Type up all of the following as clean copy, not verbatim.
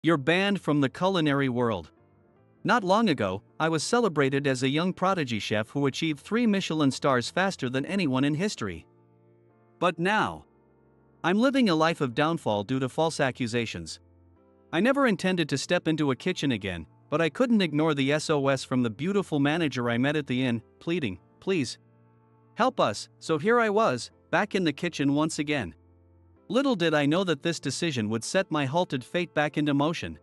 You're banned from the culinary world. Not long ago, I was celebrated as a young prodigy chef who achieved 3 Michelin stars faster than anyone in history. But now, I'm living a life of downfall due to false accusations. I never intended to step into a kitchen again, but I couldn't ignore the SOS from the beautiful manager I met at the inn, pleading, "Please, help us." So here I was, back in the kitchen once again. Little did I know that this decision would set my halted fate back into motion.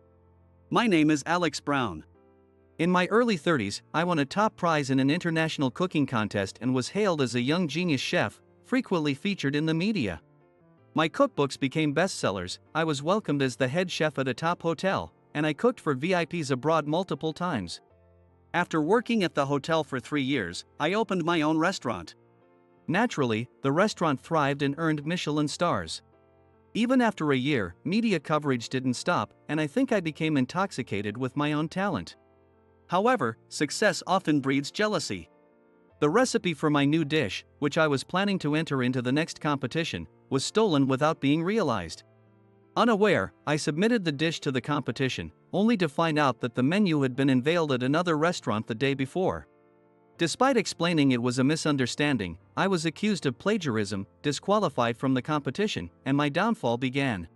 My name is Alex Brown. In my early 30s, I won a top prize in an international cooking contest and was hailed as a young genius chef, frequently featured in the media. My cookbooks became bestsellers, I was welcomed as the head chef at a top hotel, and I cooked for VIPs abroad multiple times. After working at the hotel for 3 years, I opened my own restaurant. Naturally, the restaurant thrived and earned Michelin stars. Even after a year, media coverage didn't stop, and I think I became intoxicated with my own talent. However, success often breeds jealousy. The recipe for my new dish, which I was planning to enter into the next competition, was stolen without being realized. Unaware, I submitted the dish to the competition, only to find out that the menu had been unveiled at another restaurant the day before. Despite explaining it was a misunderstanding, I was accused of plagiarism, disqualified from the competition, and my downfall began.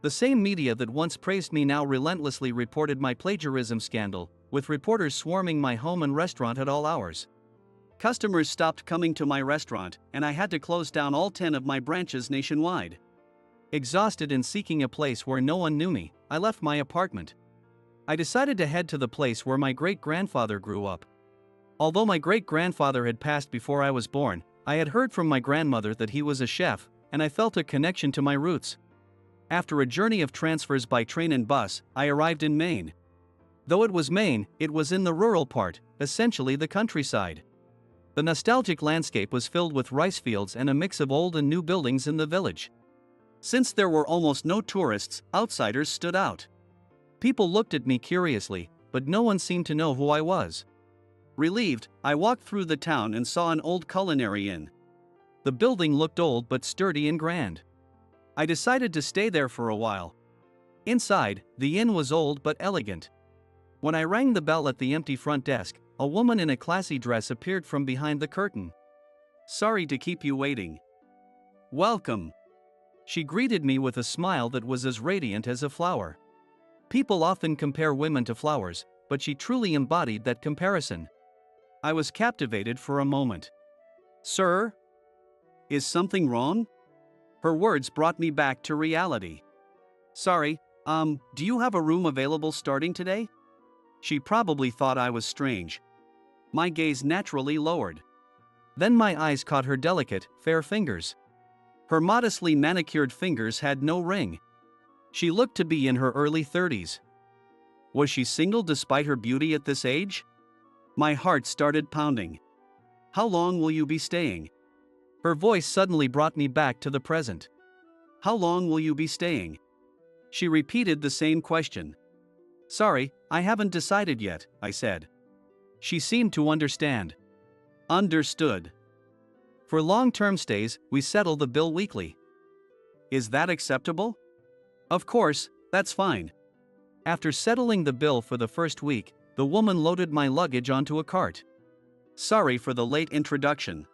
The same media that once praised me now relentlessly reported my plagiarism scandal, with reporters swarming my home and restaurant at all hours. Customers stopped coming to my restaurant, and I had to close down all 10 of my branches nationwide. Exhausted and seeking a place where no one knew me, I left my apartment. I decided to head to the place where my great-grandfather grew up. Although my great-grandfather had passed before I was born, I had heard from my grandmother that he was a chef, and I felt a connection to my roots. After a journey of transfers by train and bus, I arrived in Maine. Though it was Maine, it was in the rural part, essentially the countryside. The nostalgic landscape was filled with rice fields and a mix of old and new buildings in the village. Since there were almost no tourists, outsiders stood out. People looked at me curiously, but no one seemed to know who I was. Relieved, I walked through the town and saw an old culinary inn. The building looked old but sturdy and grand. I decided to stay there for a while. Inside, the inn was old but elegant. When I rang the bell at the empty front desk, a woman in a classy dress appeared from behind the curtain. "Sorry to keep you waiting." "Welcome." She greeted me with a smile that was as radiant as a flower. People often compare women to flowers, but she truly embodied that comparison. I was captivated for a moment. "Sir? Is something wrong?" Her words brought me back to reality. "Sorry, do you have a room available starting today?" She probably thought I was strange. My gaze naturally lowered. Then my eyes caught her delicate, fair fingers. Her modestly manicured fingers had no ring. She looked to be in her early 30s. Was she single despite her beauty at this age? My heart started pounding. "How long will you be staying?" Her voice suddenly brought me back to the present. "How long will you be staying?" She repeated the same question. "Sorry, I haven't decided yet," I said. She seemed to understand. Understood. For long-term stays, we settle the bill weekly. Is that acceptable? Of course, that's fine. After settling the bill for the first week, the woman loaded my luggage onto a cart. "Sorry for the late introduction.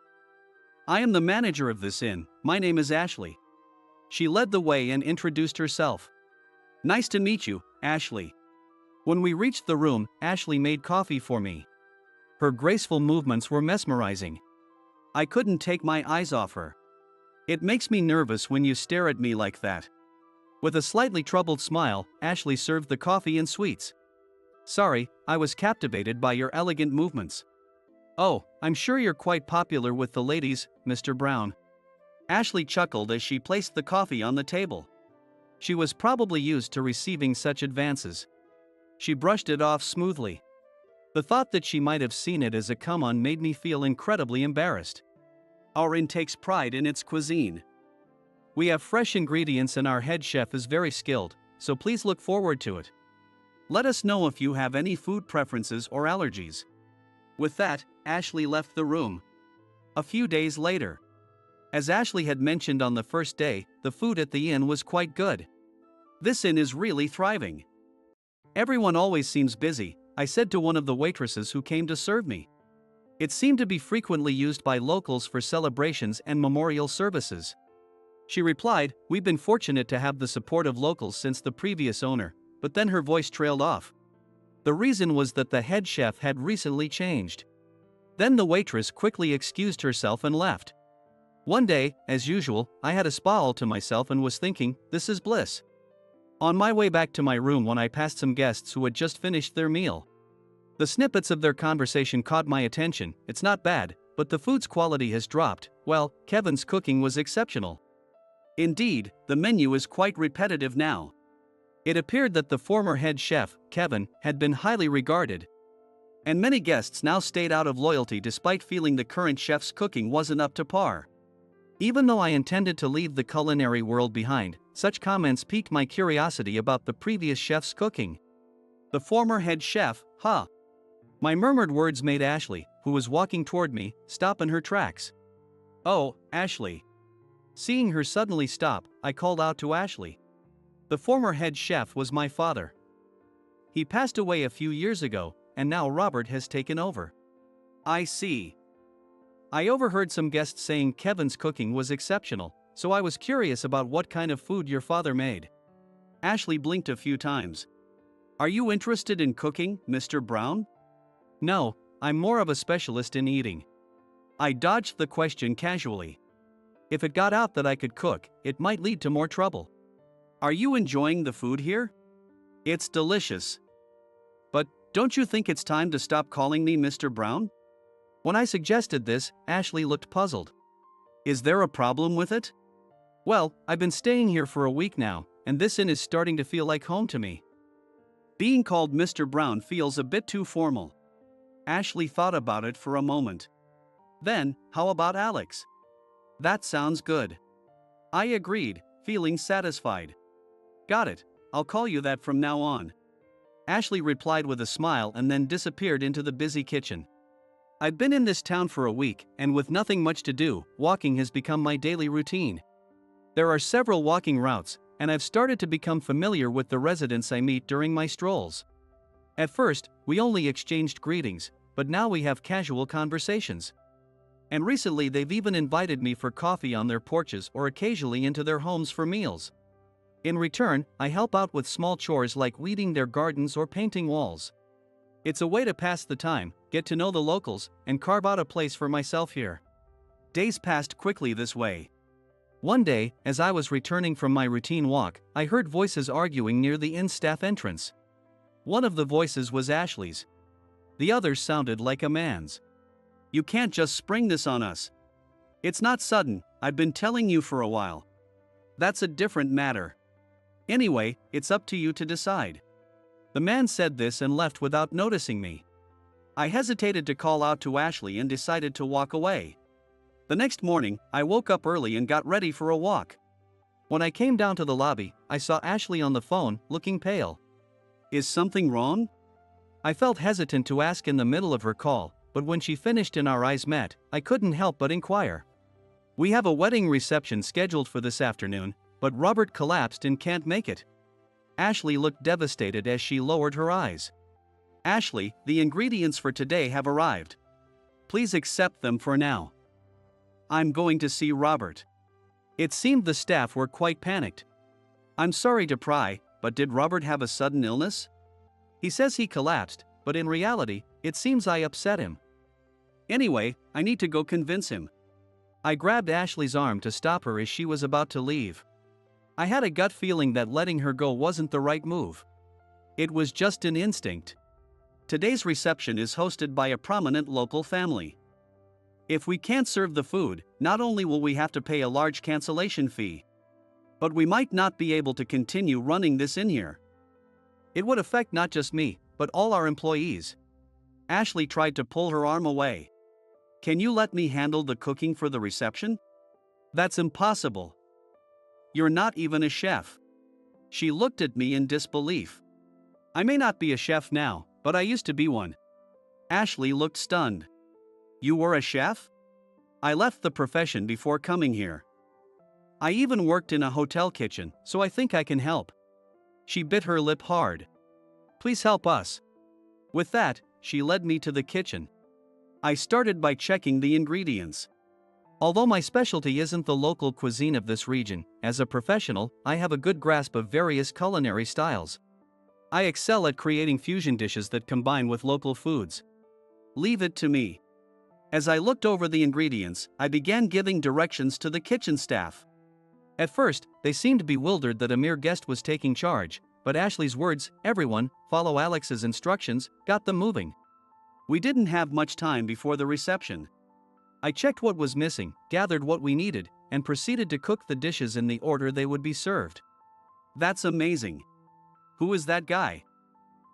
I am the manager of this inn, my name is Ashley." She led the way and introduced herself. "Nice to meet you, Ashley." When we reached the room, Ashley made coffee for me. Her graceful movements were mesmerizing. I couldn't take my eyes off her. "It makes me nervous when you stare at me like that." With a slightly troubled smile, Ashley served the coffee and sweets. "Sorry, I was captivated by your elegant movements." "Oh, I'm sure you're quite popular with the ladies, Mr. Brown." Ashley chuckled as she placed the coffee on the table. She was probably used to receiving such advances. She brushed it off smoothly. The thought that she might have seen it as a come-on made me feel incredibly embarrassed. "Our inn takes pride in its cuisine. We have fresh ingredients and our head chef is very skilled, so please look forward to it. Let us know if you have any food preferences or allergies." With that, Ashley left the room. A few days later. As Ashley had mentioned on the first day, the food at the inn was quite good. "This inn is really thriving. Everyone always seems busy, I said to one of the waitresses who came to serve me. It seemed to be frequently used by locals for celebrations and memorial services. She replied, "We've been fortunate to have the support of locals since the previous owner," but then her voice trailed off. The reason was that the head chef had recently changed. Then the waitress quickly excused herself and left. One day, as usual, I had a spa all to myself and was thinking, this is bliss. On my way back to my room when I passed some guests who had just finished their meal. The snippets of their conversation caught my attention. It's not bad, but the food's quality has dropped. Well, Kevin's cooking was exceptional. Indeed, the menu is quite repetitive now. It appeared that the former head chef, Kevin, had been highly regarded. And many guests now stayed out of loyalty despite feeling the current chef's cooking wasn't up to par. Even though I intended to leave the culinary world behind, such comments piqued my curiosity about the previous chef's cooking. The former head chef, huh? My murmured words made Ashley, who was walking toward me, stop in her tracks. "Oh, Ashley." Seeing her suddenly stop, I called out to Ashley. The former head chef was my father. He passed away a few years ago, and now Robert has taken over. I see. I overheard some guests saying Kevin's cooking was exceptional, so I was curious about what kind of food your father made. Ashley blinked a few times. Are you interested in cooking, Mr. Brown? No, I'm more of a specialist in eating. I dodged the question casually. If it got out that I could cook, it might lead to more trouble. Are you enjoying the food here? It's delicious. But don't you think it's time to stop calling me Mr. Brown? When I suggested this, Ashley looked puzzled. Is there a problem with it? Well, I've been staying here for a week now, and this inn is starting to feel like home to me. Being called Mr. Brown feels a bit too formal. Ashley thought about it for a moment. Then, how about Alex? That sounds good. I agreed, feeling satisfied. Got it, I'll call you that from now on. Ashley replied with a smile and then disappeared into the busy kitchen. I've been in this town for a week, and with nothing much to do, walking has become my daily routine. There are several walking routes, and I've started to become familiar with the residents I meet during my strolls. At first, we only exchanged greetings, but now we have casual conversations. And recently they've even invited me for coffee on their porches or occasionally into their homes for meals. In return, I help out with small chores like weeding their gardens or painting walls. It's a way to pass the time, get to know the locals, and carve out a place for myself here. Days passed quickly this way. One day, as I was returning from my routine walk, I heard voices arguing near the inn staff entrance. One of the voices was Ashley's. The other sounded like a man's. You can't just spring this on us. It's not sudden, I've been telling you for a while. That's a different matter. Anyway, it's up to you to decide. The man said this and left without noticing me. I hesitated to call out to Ashley and decided to walk away. The next morning, I woke up early and got ready for a walk. When I came down to the lobby, I saw Ashley on the phone, looking pale. Is something wrong? I felt hesitant to ask in the middle of her call, but when she finished and our eyes met, I couldn't help but inquire. We have a wedding reception scheduled for this afternoon, but Robert collapsed and can't make it. Ashley looked devastated as she lowered her eyes. Ashley, the ingredients for today have arrived. Please accept them for now. I'm going to see Robert. It seemed the staff were quite panicked. I'm sorry to pry, but did Robert have a sudden illness? He says he collapsed, but in reality, it seems I upset him. Anyway, I need to go convince him. I grabbed Ashley's arm to stop her as she was about to leave. I had a gut feeling that letting her go wasn't the right move. It was just an instinct. Today's reception is hosted by a prominent local family. If we can't serve the food, not only will we have to pay a large cancellation fee, but we might not be able to continue running this in here. It would affect not just me, but all our employees. Ashley tried to pull her arm away. Can you let me handle the cooking for the reception? That's impossible. You're not even a chef. She looked at me in disbelief. I may not be a chef now, but I used to be one. Ashley looked stunned. You were a chef? I left the profession before coming here. I even worked in a hotel kitchen, so I think I can help. She bit her lip hard. Please help us." With that, she led me to the kitchen. I started by checking the ingredients. Although my specialty isn't the local cuisine of this region, as a professional, I have a good grasp of various culinary styles. I excel at creating fusion dishes that combine with local foods. Leave it to me. As I looked over the ingredients, I began giving directions to the kitchen staff. At first, they seemed bewildered that a mere guest was taking charge, but Ashley's words, "Everyone, follow Alex's instructions," got them moving. We didn't have much time before the reception. I checked what was missing, gathered what we needed, and proceeded to cook the dishes in the order they would be served. That's amazing. Who is that guy?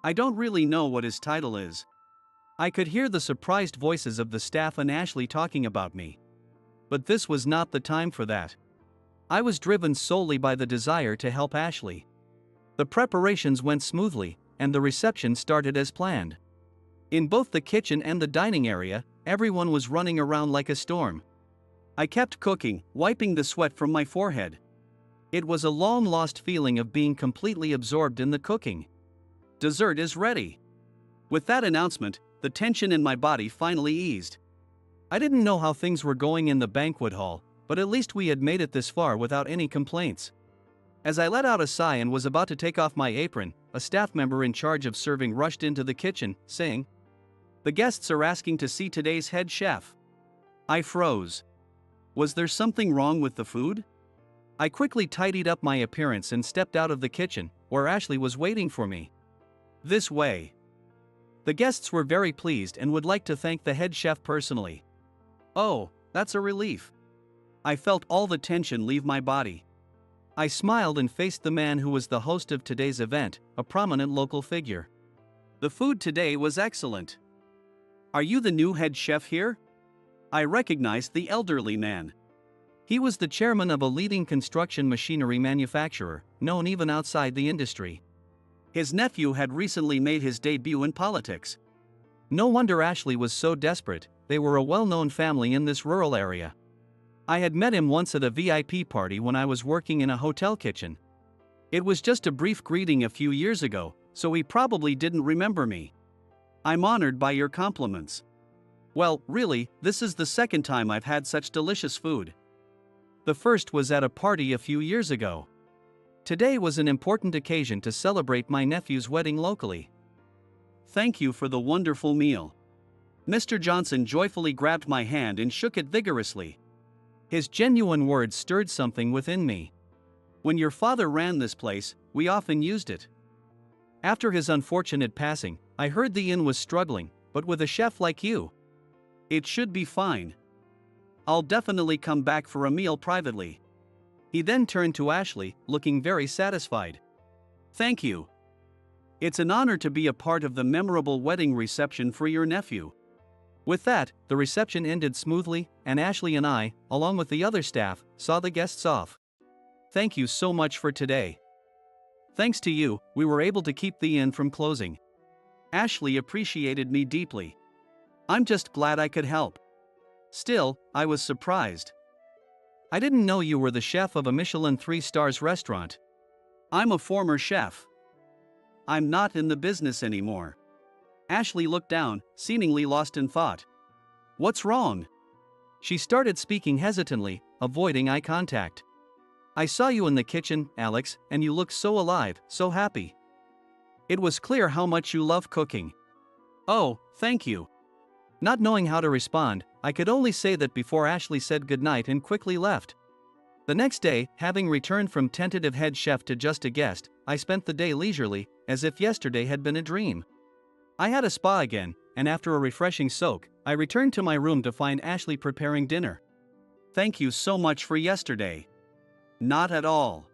I don't really know what his title is. I could hear the surprised voices of the staff and Ashley talking about me. But this was not the time for that. I was driven solely by the desire to help Ashley. The preparations went smoothly, and the reception started as planned. In both the kitchen and the dining area, everyone was running around like a storm. I kept cooking, wiping the sweat from my forehead. It was a long-lost feeling of being completely absorbed in the cooking. Dessert is ready. With that announcement, the tension in my body finally eased. I didn't know how things were going in the banquet hall, but at least we had made it this far without any complaints. As I let out a sigh and was about to take off my apron, a staff member in charge of serving rushed into the kitchen, saying, "The guests are asking to see today's head chef." I froze. Was there something wrong with the food? I quickly tidied up my appearance and stepped out of the kitchen, where Ashley was waiting for me. "This way." The guests were very pleased and would like to thank the head chef personally. Oh, that's a relief. I felt all the tension leave my body. I smiled and faced the man who was the host of today's event, a prominent local figure. "The food today was excellent. Are you the new head chef here?" I recognized the elderly man. He was the chairman of a leading construction machinery manufacturer, known even outside the industry. His nephew had recently made his debut in politics. No wonder Ashley was so desperate. They were a well-known family in this rural area. I had met him once at a VIP party when I was working in a hotel kitchen. It was just a brief greeting a few years ago, so he probably didn't remember me. "I'm honored by your compliments." "Well, really, this is the second time I've had such delicious food. The first was at a party a few years ago. Today was an important occasion to celebrate my nephew's wedding locally." "Thank you for the wonderful meal." Mr. Johnson joyfully grabbed my hand and shook it vigorously. His genuine words stirred something within me. "When your father ran this place, we often used it. After his unfortunate passing, I heard the inn was struggling, but with a chef like you, it should be fine. I'll definitely come back for a meal privately." He then turned to Ashley, looking very satisfied. "Thank you. It's an honor to be a part of the memorable wedding reception for your nephew." With that, the reception ended smoothly, and Ashley and I, along with the other staff, saw the guests off. "Thank you so much for today. Thanks to you, we were able to keep the inn from closing." Ashley appreciated me deeply. "I'm just glad I could help." Still, I was surprised. "I didn't know you were the chef of a Michelin 3 stars restaurant." "I'm a former chef. I'm not in the business anymore." Ashley looked down, seemingly lost in thought. "What's wrong?" She started speaking hesitantly, avoiding eye contact. "I saw you in the kitchen, Alex, and you looked so alive, so happy. It was clear how much you love cooking." "Oh, thank you." Not knowing how to respond, I could only say that before Ashley said goodnight and quickly left. The next day, having returned from tentative head chef to just a guest, I spent the day leisurely, as if yesterday had been a dream. I had a spa again, and after a refreshing soak, I returned to my room to find Ashley preparing dinner. "Thank you so much for yesterday." "Not at all.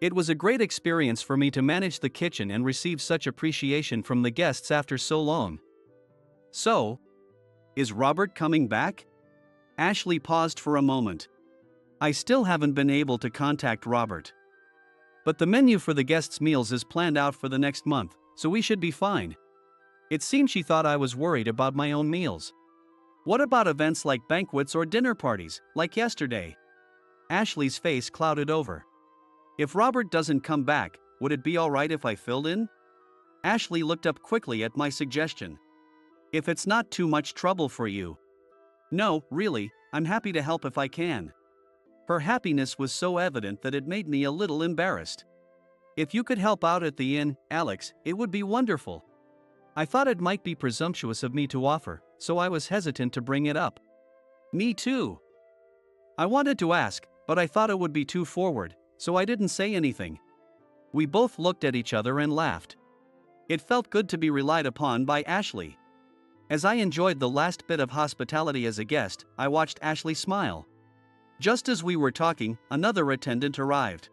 It was a great experience for me to manage the kitchen and receive such appreciation from the guests after so long." "So, is Robert coming back?" Ashley paused for a moment. "I still haven't been able to contact Robert. But the menu for the guests' meals is planned out for the next month, so we should be fine." It seemed she thought I was worried about my own meals. "What about events like banquets or dinner parties, like yesterday?" Ashley's face clouded over. "If Robert doesn't come back, would it be alright if I filled in?" Ashley looked up quickly at my suggestion. If it's not too much trouble for you. No, really, I'm happy to help if I can. Her happiness was so evident that it made me a little embarrassed. If you could help out at the inn, Alex, it would be wonderful. I thought it might be presumptuous of me to offer, so I was hesitant to bring it up. Me too. I wanted to ask, but I thought it would be too forward, so I didn't say anything. We both looked at each other and laughed. It felt good to be relied upon by Ashley. As I enjoyed the last bit of hospitality as a guest, I watched Ashley smile. Just as we were talking, another attendant arrived.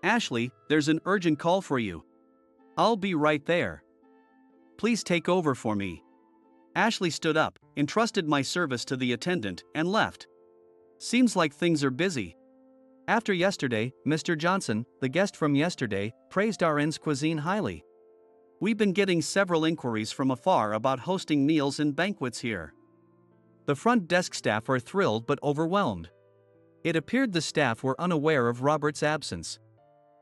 Ashley, there's an urgent call for you. I'll be right there. Please take over for me. Ashley stood up, entrusted my service to the attendant, and left. Seems like things are busy. After yesterday, Mr. Johnson, the guest from yesterday, praised our inn's cuisine highly. We've been getting several inquiries from afar about hosting meals and banquets here. The front desk staff are thrilled but overwhelmed. It appeared the staff were unaware of Robert's absence.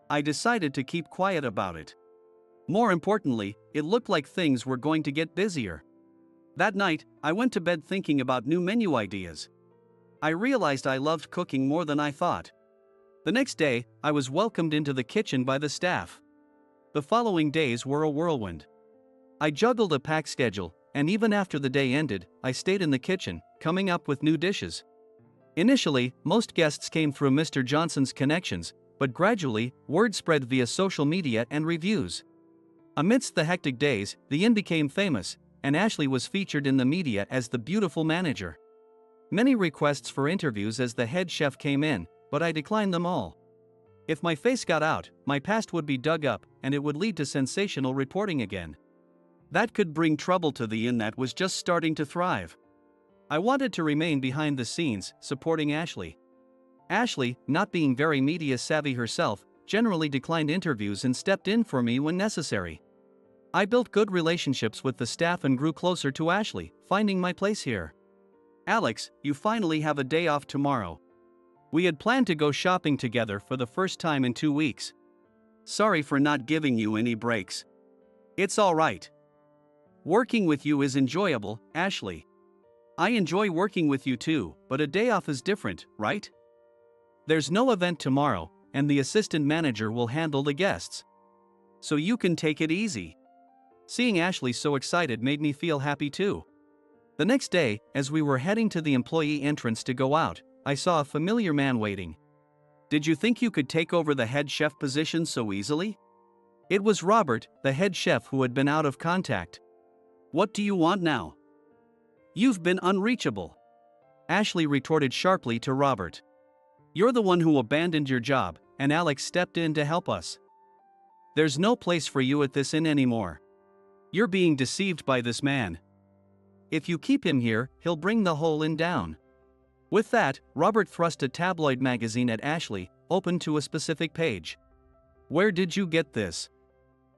I decided to keep quiet about it. More importantly, it looked like things were going to get busier. That night, I went to bed thinking about new menu ideas. I realized I loved cooking more than I thought. The next day, I was welcomed into the kitchen by the staff. The following days were a whirlwind. I juggled a packed schedule, and even after the day ended, I stayed in the kitchen, coming up with new dishes. Initially, most guests came through Mr. Johnson's connections, but gradually, word spread via social media and reviews. Amidst the hectic days, the inn became famous, and Ashley was featured in the media as the beautiful manager. Many requests for interviews as the head chef came in, but I declined them all. If my face got out, my past would be dug up, and it would lead to sensational reporting again. That could bring trouble to the inn that was just starting to thrive. I wanted to remain behind the scenes, supporting Ashley. Ashley, not being very media savvy herself, generally declined interviews and stepped in for me when necessary. I built good relationships with the staff and grew closer to Ashley, finding my place here. Alex, you finally have a day off tomorrow. We had planned to go shopping together for the first time in 2 weeks. Sorry for not giving you any breaks. It's all right. Working with you is enjoyable, Ashley. I enjoy working with you too, but a day off is different, right? There's no event tomorrow, and the assistant manager will handle the guests. So you can take it easy. Seeing Ashley so excited made me feel happy too. The next day, as we were heading to the employee entrance to go out, I saw a familiar man waiting. Did you think you could take over the head chef position so easily? It was Robert, the head chef who had been out of contact. What do you want now? You've been unreachable. Ashley retorted sharply to Robert. You're the one who abandoned your job, and Alex stepped in to help us. There's no place for you at this inn anymore. You're being deceived by this man. If you keep him here, he'll bring the whole inn down. With that, Robert thrust a tabloid magazine at Ashley, open to a specific page. Where did you get this?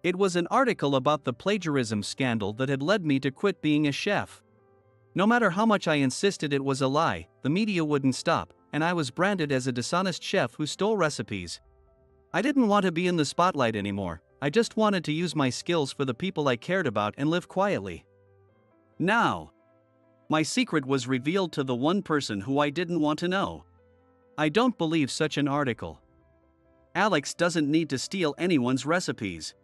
It was an article about the plagiarism scandal that had led me to quit being a chef. No matter how much I insisted it was a lie, the media wouldn't stop, and I was branded as a dishonest chef who stole recipes. I didn't want to be in the spotlight anymore. I just wanted to use my skills for the people I cared about and live quietly. Now, my secret was revealed to the one person who I didn't want to know. I don't believe such an article. Alex doesn't need to steal anyone's recipes,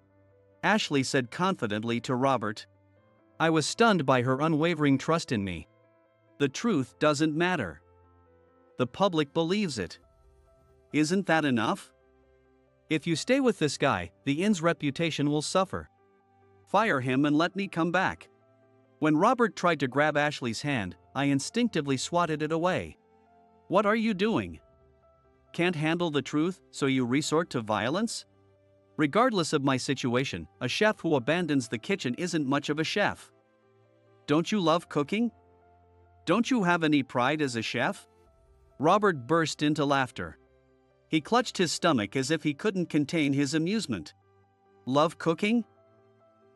Ashley said confidently to Robert. I was stunned by her unwavering trust in me. The truth doesn't matter. The public believes it. Isn't that enough? If you stay with this guy, the inn's reputation will suffer. Fire him and let me come back. When Robert tried to grab Ashley's hand, I instinctively swatted it away. What are you doing? Can't handle the truth, so you resort to violence? Regardless of my situation, a chef who abandons the kitchen isn't much of a chef. Don't you love cooking? Don't you have any pride as a chef? Robert burst into laughter. He clutched his stomach as if he couldn't contain his amusement. Love cooking?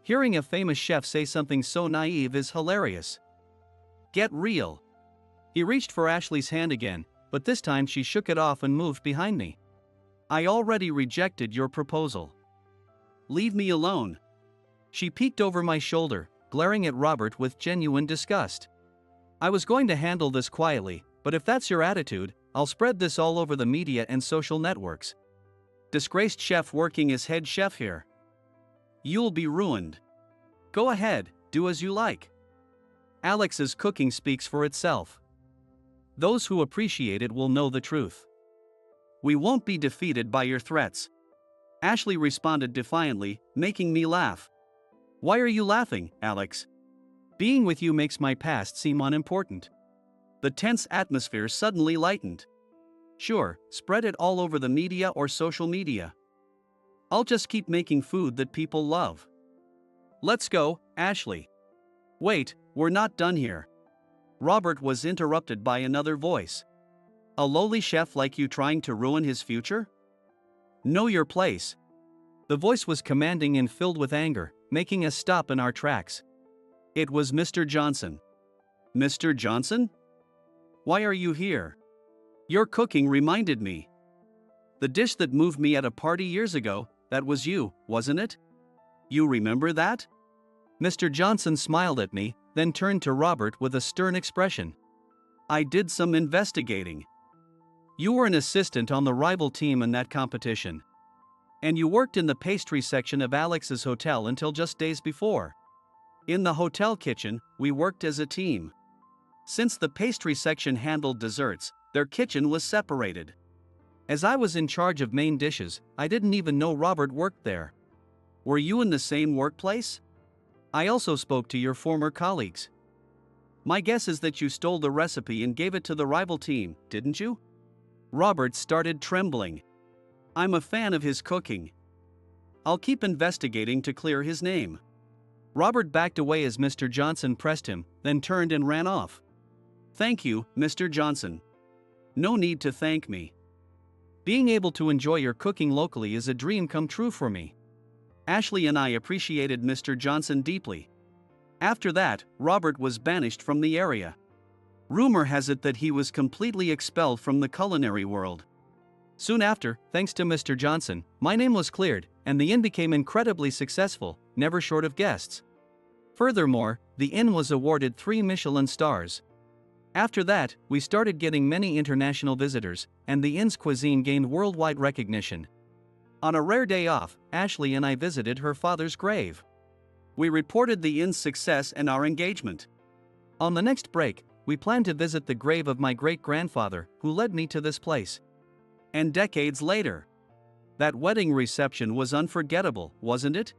Hearing a famous chef say something so naive is hilarious. Get real. He reached for Ashley's hand again, but this time she shook it off and moved behind me. I already rejected your proposal. Leave me alone. She peeked over my shoulder, glaring at Robert with genuine disgust. I was going to handle this quietly, but if that's your attitude, I'll spread this all over the media and social networks. Disgraced chef working as head chef here. You'll be ruined. Go ahead, do as you like. Alex's cooking speaks for itself. Those who appreciate it will know the truth. We won't be defeated by your threats. Ashley responded defiantly, making me laugh. Why are you laughing, Alex? Being with you makes my past seem unimportant. The tense atmosphere suddenly lightened. Sure, spread it all over the media or social media. I'll just keep making food that people love. Let's go, Ashley. Wait, we're not done here. Robert was interrupted by another voice. A lowly chef like you trying to ruin his future? Know your place. The voice was commanding and filled with anger, making us stop in our tracks. It was Mr. Johnson. Mr. Johnson? Why are you here? Your cooking reminded me. The dish that moved me at a party years ago, that was you, wasn't it? You remember that? Mr. Johnson smiled at me, then turned to Robert with a stern expression. I did some investigating. You were an assistant on the rival team in that competition. And you worked in the pastry section of Alex's hotel until just days before. In the hotel kitchen, we worked as a team. Since the pastry section handled desserts, their kitchen was separated. As I was in charge of main dishes, I didn't even know Robert worked there. Were you in the same workplace? I also spoke to your former colleagues. My guess is that you stole the recipe and gave it to the rival team, didn't you? Robert started trembling. I'm a fan of his cooking. I'll keep investigating to clear his name. Robert backed away as Mr. Johnson pressed him, then turned and ran off. Thank you, Mr. Johnson. No need to thank me. Being able to enjoy your cooking locally is a dream come true for me. Ashley and I appreciated Mr. Johnson deeply. After that, Robert was banished from the area. Rumor has it that he was completely expelled from the culinary world. Soon after, thanks to Mr. Johnson, my name was cleared, and the inn became incredibly successful, never short of guests. Furthermore, the inn was awarded 3 Michelin stars. After that, we started getting many international visitors, and the inn's cuisine gained worldwide recognition. On a rare day off, Ashley and I visited her father's grave. We reported the inn's success and our engagement. On the next break, we planned to visit the grave of my great-grandfather, who led me to this place. And decades later, that wedding reception was unforgettable, wasn't it?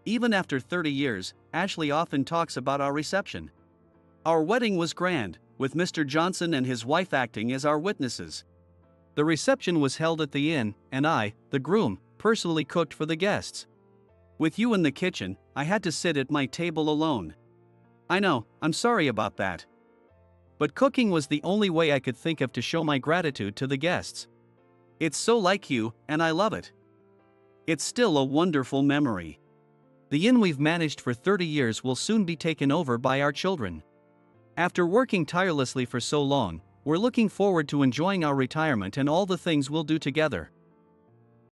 Even after 30 years, Ashley often talks about our reception. Our wedding was grand, with Mr. Johnson and his wife acting as our witnesses. The reception was held at the inn, and I, the groom, personally cooked for the guests. With you in the kitchen, I had to sit at my table alone. I know, I'm sorry about that. But cooking was the only way I could think of to show my gratitude to the guests. It's so like you, and I love it. It's still a wonderful memory. The inn we've managed for 30 years will soon be taken over by our children. After working tirelessly for so long, we're looking forward to enjoying our retirement and all the things we'll do together.